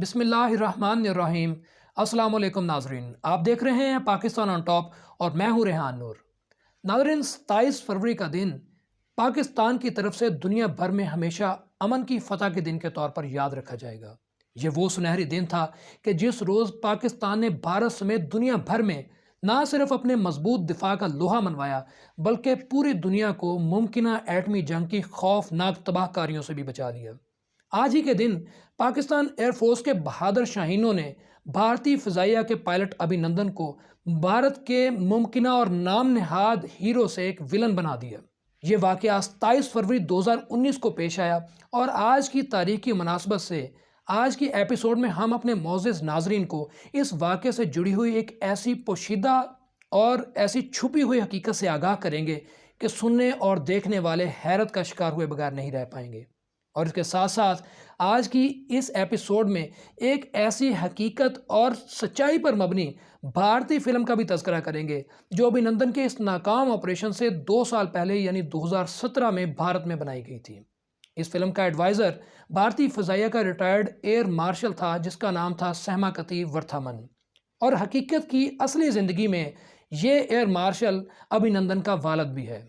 بسم اللہ الرحمن الرحیم۔ السلام علیکم ناظرین، آپ دیکھ رہے ہیں پاکستان آن ٹاپ اور میں ہوں ریحان نور۔ ناظرین، 27 فروری کا دن پاکستان کی طرف سے دنیا بھر میں ہمیشہ امن کی فتح کے دن کے طور پر یاد رکھا جائے گا۔ یہ وہ سنہری دن تھا کہ جس روز پاکستان نے بھارت سمیت دنیا بھر میں نہ صرف اپنے مضبوط دفاع کا لوہا منوایا بلکہ پوری دنیا کو ممکنہ ایٹمی جنگ کی خوفناک تباہ کاریوں سے بھی بچا لیا۔ آج ہی کے دن پاکستان ایئر فورس کے بہادر شاہینوں نے بھارتی فضائیہ کے پائلٹ ابھینندن کو بھارت کے ممکنہ اور نام نہاد ہیرو سے ایک ولن بنا دیا۔ یہ واقعہ 27 فروری 2019 کو پیش آیا اور آج کی تاریخ کی مناسبت سے آج کی ایپیسوڈ میں ہم اپنے معزز ناظرین کو اس واقعے سے جڑی ہوئی ایک ایسی پوشیدہ اور ایسی چھپی ہوئی حقیقت سے آگاہ کریں گے کہ سننے اور دیکھنے والے حیرت کا شکار ہوئے بغیر نہیں رہ پائیں گے۔ اور اس کے ساتھ ساتھ آج کی اس ایپیسوڈ میں ایک ایسی حقیقت اور سچائی پر مبنی بھارتی فلم کا بھی تذکرہ کریں گے جو ابھینندن کے اس ناکام آپریشن سے 2 سال پہلے یعنی 2017 میں بھارت میں بنائی گئی تھی۔ اس فلم کا ایڈوائزر بھارتی فضائیہ کا ریٹائرڈ ایئر مارشل تھا جس کا نام تھا سہماکتی ورتھامن، اور حقیقت کی اصلی زندگی میں یہ ایئر مارشل ابھینندن کا والد بھی ہے۔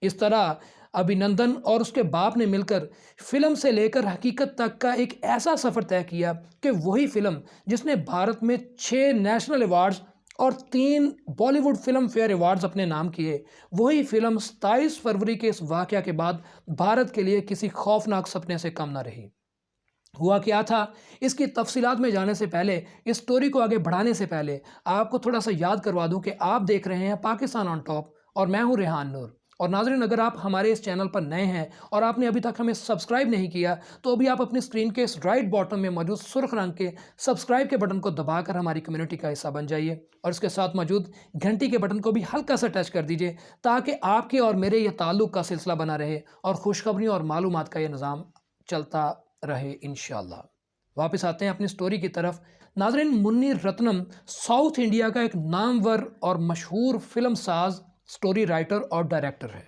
اس طرح ابھینندن اور اس کے باپ نے مل کر فلم سے لے کر حقیقت تک کا ایک ایسا سفر طے کیا کہ وہی فلم جس نے بھارت میں 6 نیشنل ایوارڈز اور 3 بالی ووڈ فلم فیئر ایوارڈز اپنے نام کیے، وہی فلم 27 فروری کے اس واقعہ کے بعد بھارت کے لیے کسی خوفناک سپنے سے کم نہ رہی۔ ہوا کیا تھا، اس کی تفصیلات میں جانے سے پہلے، اس سٹوری کو آگے بڑھانے سے پہلے آپ کو تھوڑا سا یاد کروا دوں کہ آپ دیکھ رہے ہیں پاکستان آن ٹاپ اور میں ہوں ریحان نور۔ اور ناظرین، اگر آپ ہمارے اس چینل پر نئے ہیں اور آپ نے ابھی تک ہمیں سبسکرائب نہیں کیا تو ابھی آپ اپنی اسکرین کے اس رائٹ باٹم میں موجود سرخ رنگ کے سبسکرائب کے بٹن کو دبا کر ہماری کمیونٹی کا حصہ بن جائیے، اور اس کے ساتھ موجود گھنٹی کے بٹن کو بھی ہلکا سا ٹچ کر دیجیے تاکہ آپ کے اور میرے یہ تعلق کا سلسلہ بنا رہے اور خوشخبری اور معلومات کا یہ نظام چلتا رہے انشاءاللہ۔ واپس آتے ہیں اپنی سٹوری کی طرف۔ ناظرین، منی رتنم ساؤتھ انڈیا کا ایک نامور اور مشہور فلم ساز، سٹوری رائٹر اور ڈائریکٹر ہے۔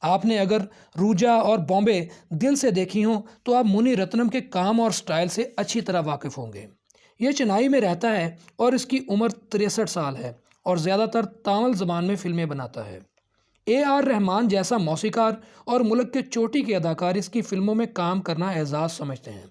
آپ نے اگر روجا اور بامبے دل سے دیکھی ہوں تو آپ منی رتنم کے کام اور سٹائل سے اچھی طرح واقف ہوں گے۔ یہ چنائی میں رہتا ہے اور اس کی عمر 63 سال ہے اور زیادہ تر تامل زبان میں فلمیں بناتا ہے۔ AR رحمان جیسا موسیقار اور ملک کے چوٹی کے اداکار اس کی فلموں میں کام کرنا اعزاز سمجھتے ہیں۔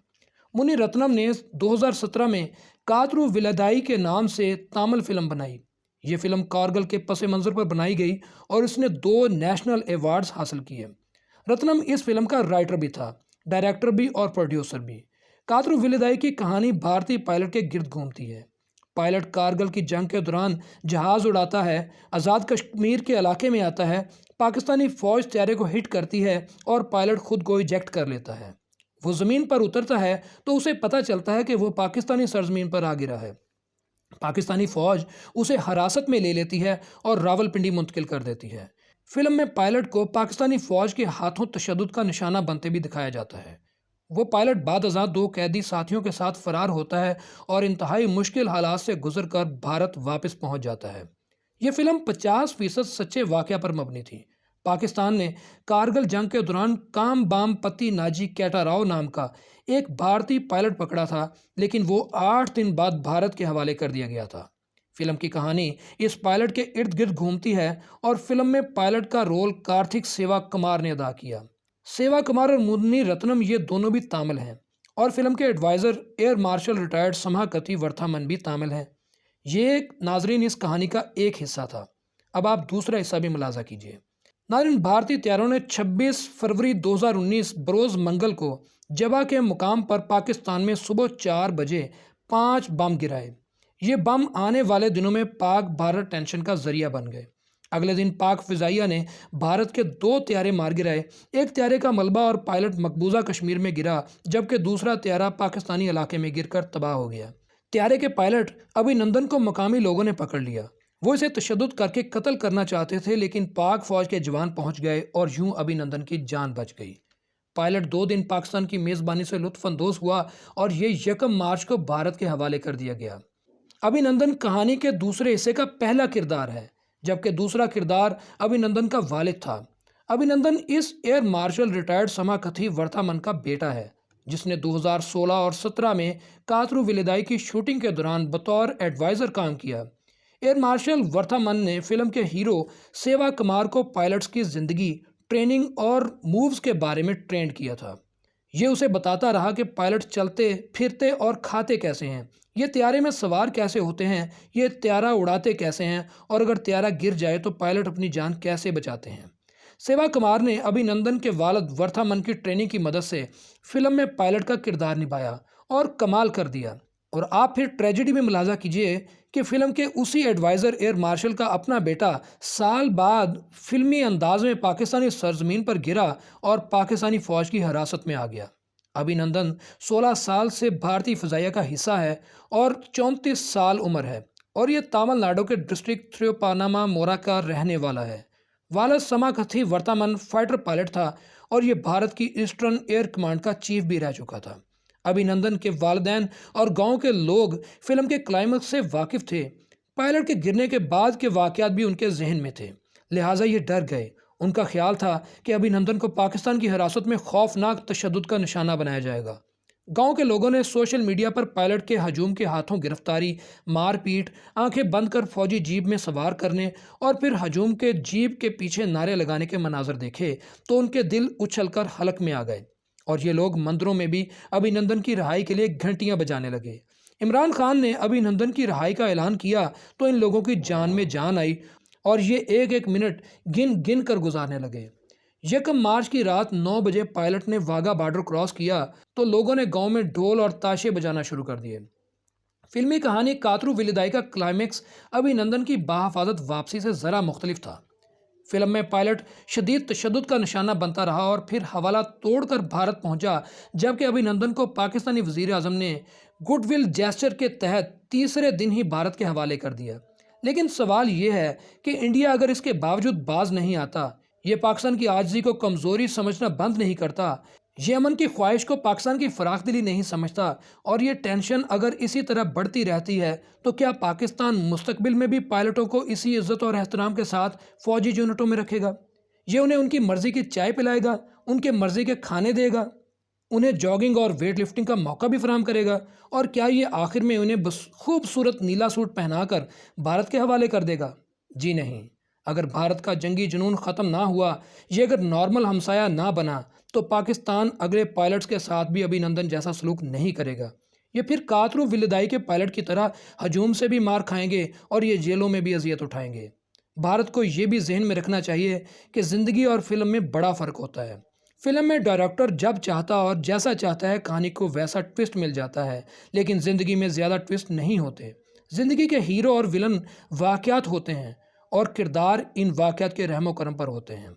منی رتنم نے 2017 میں کاترو ولادائی کے نام سے تامل فلم بنائی۔ یہ فلم کارگل کے پس منظر پر بنائی گئی اور اس نے 2 نیشنل ایوارڈز حاصل کیے۔ رتنم اس فلم کا رائٹر بھی تھا، ڈائریکٹر بھی اور پروڈیوسر بھی۔ کاترو ولادائی کی کہانی بھارتی پائلٹ کے گرد گھومتی ہے۔ پائلٹ کارگل کی جنگ کے دوران جہاز اڑاتا ہے، آزاد کشمیر کے علاقے میں آتا ہے، پاکستانی فوج طیارے کو ہٹ کرتی ہے اور پائلٹ خود کو ایجیکٹ کر لیتا ہے۔ وہ زمین پر اترتا ہے تو اسے پتہ چلتا ہے کہ وہ پاکستانی سرزمین پر آ گرا ہے۔ پاکستانی فوج اسے حراست میں لے لیتی ہے اور راولپنڈی منتقل کر دیتی ہے۔ فلم میں پائلٹ کو پاکستانی فوج کے ہاتھوں تشدد کا نشانہ بنتے بھی دکھایا جاتا ہے۔ وہ پائلٹ بعد ازاں 2 قیدی ساتھیوں کے ساتھ فرار ہوتا ہے اور انتہائی مشکل حالات سے گزر کر بھارت واپس پہنچ جاتا ہے۔ یہ فلم 50% سچے واقعہ پر مبنی تھی۔ پاکستان نے کارگل جنگ کے دوران کام بام پتی ناجی کیٹا راؤ نام کا ایک بھارتی پائلٹ پکڑا تھا، لیکن وہ 8 دن بعد بھارت کے حوالے کر دیا گیا تھا۔ فلم کی کہانی اس پائلٹ کے ارد گرد گھومتی ہے اور فلم میں پائلٹ کا رول کارتھک سیوا کمار نے ادا کیا۔ سیوا کمار اور منی رتنم یہ دونوں بھی تامل ہیں اور فلم کے ایڈوائزر ایئر مارشل ریٹائرڈ سماکتی ورتھامن بھی تامل ہیں۔ یہ ناظرین اس کہانی کا ایک حصہ تھا۔ اب آپ دوسرا حصہ بھی ملاحظہ کیجیے۔ ناظرین، بھارتی طیاروں نے 26 فروری 2019 بروز منگل کو جبہ کے مقام پر پاکستان میں صبح 4 بجے 5 بم گرائے۔ یہ بم آنے والے دنوں میں پاک بھارت ٹینشن کا ذریعہ بن گئے۔ اگلے دن پاک فضائیہ نے بھارت کے 2 طیارے مار گرائے۔ ایک طیارے کا ملبہ اور پائلٹ مقبوضہ کشمیر میں گرا جبکہ دوسرا طیارہ پاکستانی علاقے میں گر کر تباہ ہو گیا۔ طیارے کے پائلٹ ابھینندن کو مقامی لوگوں نے پکڑ لیا۔ وہ اسے تشدد کر کے قتل کرنا چاہتے تھے لیکن پاک فوج کے جوان پہنچ گئے اور یوں ابھینندن کی جان بچ گئی۔ پائلٹ 2 دن پاکستان کی میزبانی سے لطف اندوز ہوا اور یہ 1 مارچ کو بھارت کے حوالے کر دیا گیا۔ ابھینندن کہانی کے دوسرے حصے کا پہلا کردار ہے جبکہ دوسرا کردار ابھینندن کا والد تھا۔ ابھینندن اس ایئر مارشل ریٹائرڈ سماکتھی ورتھامن کا بیٹا ہے جس نے 2016 اور 17 میں کاترو ولیدائی کی شوٹنگ کے دوران بطور ایڈوائزر کام کیا۔ ایئر مارشل ورتھامن نے فلم کے ہیرو سیوا کمار کو پائلٹس کی زندگی، ٹریننگ اور مووز کے بارے میں ٹرینڈ کیا تھا۔ یہ اسے بتاتا رہا کہ پائلٹ چلتے پھرتے اور کھاتے کیسے ہیں، یہ طیارے میں سوار کیسے ہوتے ہیں، یہ طیارہ اڑاتے کیسے ہیں، اور اگر طیارہ گر جائے تو پائلٹ اپنی جان کیسے بچاتے ہیں۔ سیوا کمار نے ابھی نندن کے والد ورتھامن کی ٹریننگ کی مدد سے فلم میں پائلٹ کا کردار نبھایا اور کمال کر دیا۔ اور آپ پھر ٹریجڈی میں ملاحظہ کیجئے کہ فلم کے اسی ایڈوائزر ایئر مارشل کا اپنا بیٹا سال بعد فلمی انداز میں پاکستانی سرزمین پر گرا اور پاکستانی فوج کی حراست میں آ گیا۔ ابھی نندن 16 سال سے بھارتی فضائیہ کا حصہ ہے اور 34 سال عمر ہے، اور یہ تامل ناڈو کے ڈسٹرکٹ تھروپانامورا کا رہنے والا ہے۔ والد سماکتھی ورتھامن فائٹر پائلٹ تھا اور یہ بھارت کی ایسٹرن ایئر کمانڈ کا چیف بھی رہ چکا تھا۔ ابھی نندن کے والدین اور گاؤں کے لوگ فلم کے کلائمیکس سے واقف تھے۔ پائلٹ کے گرنے کے بعد کے واقعات بھی ان کے ذہن میں تھے، لہٰذا یہ ڈر گئے۔ ان کا خیال تھا کہ ابھی نندن کو پاکستان کی حراست میں خوفناک تشدد کا نشانہ بنایا جائے گا۔ گاؤں کے لوگوں نے سوشل میڈیا پر پائلٹ کے ہجوم کے ہاتھوں گرفتاری، مار پیٹ، آنکھیں بند کر فوجی جیپ میں سوار کرنے اور پھر ہجوم کے جیپ کے پیچھے نعرے لگانے کے مناظر دیکھے تو ان کے دل اچھل کر حلق میں آ گئے، اور یہ لوگ مندروں میں بھی ابھی نندن کی رہائی کے لیے گھنٹیاں بجانے لگے۔ عمران خان نے ابھی نندن کی رہائی کا اعلان کیا تو ان لوگوں کی جان میں جان آئی اور یہ ایک ایک منٹ گن گن کر گزارنے لگے۔ 1 مارچ کی رات 9 بجے پائلٹ نے واگا بارڈر کراس کیا تو لوگوں نے گاؤں میں ڈھول اور تاشے بجانا شروع کر دیے۔ فلمی کہانی کاترو ولیدائی کا کلائمیکس ابھی نندن کی بحفاظت واپسی سے ذرا مختلف تھا۔ فلم میں پائلٹ شدید تشدد کا نشانہ بنتا رہا اور پھر حوالہ توڑ کر بھارت پہنچا، جبکہ ابھی نندن کو پاکستانی وزیر اعظم نے گڈ ول جیسچر کے تحت تیسرے دن ہی بھارت کے حوالے کر دیا۔ لیکن سوال یہ ہے کہ انڈیا اگر اس کے باوجود باز نہیں آتا، یہ پاکستان کی عاجزی کو کمزوری سمجھنا بند نہیں کرتا، یہ امن کی خواہش کو پاکستان کی فراخ دلی نہیں سمجھتا، اور یہ ٹینشن اگر اسی طرح بڑھتی رہتی ہے تو کیا پاکستان مستقبل میں بھی پائلٹوں کو اسی عزت اور احترام کے ساتھ فوجی یونٹوں میں رکھے گا؟ یہ انہیں ان کی مرضی کی چائے پلائے گا، ان کے مرضی کے کھانے دے گا، انہیں جاگنگ اور ویٹ لفٹنگ کا موقع بھی فراہم کرے گا، اور کیا یہ آخر میں انہیں خوبصورت نیلا سوٹ پہنا کر بھارت کے حوالے کر دے گا؟ جی نہیں۔ اگر بھارت کا جنگی جنون ختم نہ ہوا، یہ اگر نارمل ہمسایہ نہ بنا، تو پاکستان اگلے پائلٹس کے ساتھ بھی ابھی نندن جیسا سلوک نہیں کرے گا۔ یہ پھر کاترو ولیدائی کے پائلٹ کی طرح ہجوم سے بھی مار کھائیں گے اور یہ جیلوں میں بھی اذیت اٹھائیں گے۔ بھارت کو یہ بھی ذہن میں رکھنا چاہیے کہ زندگی اور فلم میں بڑا فرق ہوتا ہے۔ فلم میں ڈائریکٹر جب چاہتا اور جیسا چاہتا ہے کہانی کو ویسا ٹویسٹ مل جاتا ہے، لیکن زندگی میں زیادہ ٹویسٹ نہیں ہوتے۔ زندگی کے ہیرو اور ولن واقعات ہوتے ہیں اور کردار ان واقعات کے رحم و کرم پر ہوتے ہیں۔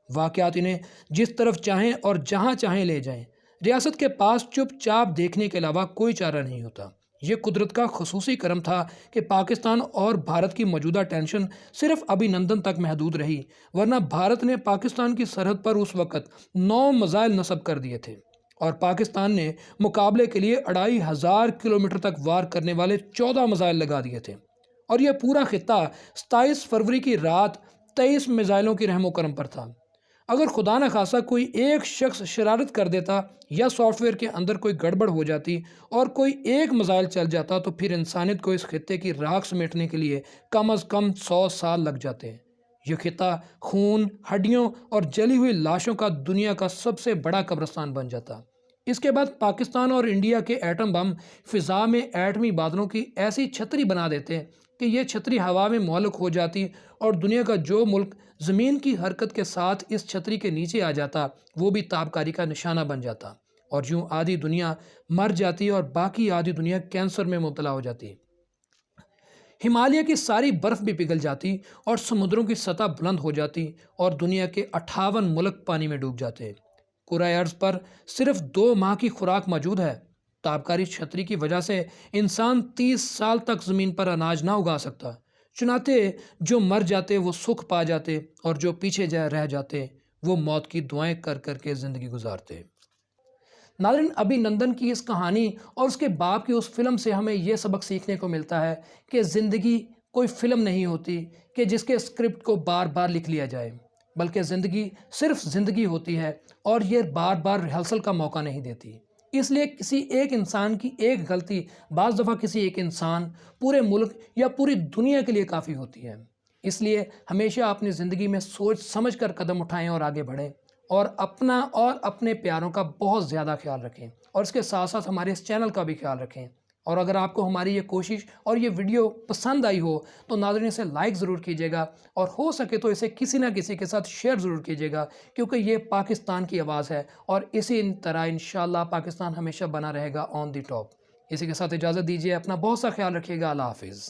واقعات انہیں جس طرف چاہیں اور جہاں چاہیں لے جائیں۔ ریاست کے پاس چپ چاپ دیکھنے کے علاوہ کوئی چارہ نہیں ہوتا۔ یہ قدرت کا خصوصی کرم تھا کہ پاکستان اور بھارت کی موجودہ ٹینشن صرف ابھی نندن تک محدود رہی، ورنہ بھارت نے پاکستان کی سرحد پر اس وقت 9 میزائل نصب کر دیے تھے، اور پاکستان نے مقابلے کے لیے 2500 کلومیٹر تک وار کرنے والے 14 میزائل لگا دیے تھے، اور یہ پورا خطہ 27 فروری کی رات 23 میزائلوں کی رحم و کرم پر تھا۔ اگر خدا نہ خواستہ کوئی ایک شخص شرارت کر دیتا یا سافٹ ویئر کے اندر کوئی گڑبڑ ہو جاتی اور کوئی ایک میزائل چل جاتا تو پھر انسانیت کو اس خطے کی راکھ سمیٹنے کے لیے کم از کم 100 سال لگ جاتے۔ یہ خطہ خون، ہڈیوں اور جلی ہوئی لاشوں کا دنیا کا سب سے بڑا قبرستان بن جاتا۔ اس کے بعد پاکستان اور انڈیا کے ایٹم بم فضا میں ایٹمی بادلوں کی ایسی چھتری بنا دیتے کہ یہ چھتری ہوا میں معلق ہو جاتی، اور دنیا کا جو ملک زمین کی حرکت کے ساتھ اس چھتری کے نیچے آ جاتا وہ بھی تابکاری کا نشانہ بن جاتا، اور یوں آدھی دنیا مر جاتی اور باقی آدھی دنیا کینسر میں مبتلا ہو جاتی۔ ہمالیہ کی ساری برف بھی پگھل جاتی اور سمندروں کی سطح بلند ہو جاتی، اور دنیا کے 58 ملک پانی میں ڈوب جاتے۔ کرۂ ارض پر صرف 2 ماہ کی خوراک موجود ہے۔ تابکاری چھتری کی وجہ سے انسان 30 سال تک زمین پر اناج نہ اگا سکتا، چنانچہ جو مر جاتے وہ سکھ پا جاتے، اور جو پیچھے رہ جاتے وہ موت کی دعائیں کر کر کے زندگی گزارتے۔ ناظرین، ابھی نندن کی اس کہانی اور اس کے باپ کی اس فلم سے ہمیں یہ سبق سیکھنے کو ملتا ہے کہ زندگی کوئی فلم نہیں ہوتی کہ جس کے اسکرپٹ کو بار بار لکھ لیا جائے، بلکہ زندگی صرف زندگی ہوتی ہے، اور یہ بار بار ریہرسل کا موقع نہیں دیتی۔ اس لیے کسی ایک انسان کی ایک غلطی بعض دفعہ کسی ایک انسان، پورے ملک یا پوری دنیا کے لیے کافی ہوتی ہے۔ اس لیے ہمیشہ اپنی زندگی میں سوچ سمجھ کر قدم اٹھائیں اور آگے بڑھیں، اور اپنا اور اپنے پیاروں کا بہت زیادہ خیال رکھیں، اور اس کے ساتھ ساتھ ہمارے اس چینل کا بھی خیال رکھیں۔ اور اگر آپ کو ہماری یہ کوشش اور یہ ویڈیو پسند آئی ہو تو ناظرین اسے لائک ضرور کیجیے گا، اور ہو سکے تو اسے کسی نہ کسی کے ساتھ شیئر ضرور کیجیے گا، کیونکہ یہ پاکستان کی آواز ہے، اور اسی طرح انشاءاللہ پاکستان ہمیشہ بنا رہے گا آن دی ٹاپ۔ اسی کے ساتھ اجازت دیجیے، اپنا بہت سا خیال رکھیے گا۔ اللہ حافظ۔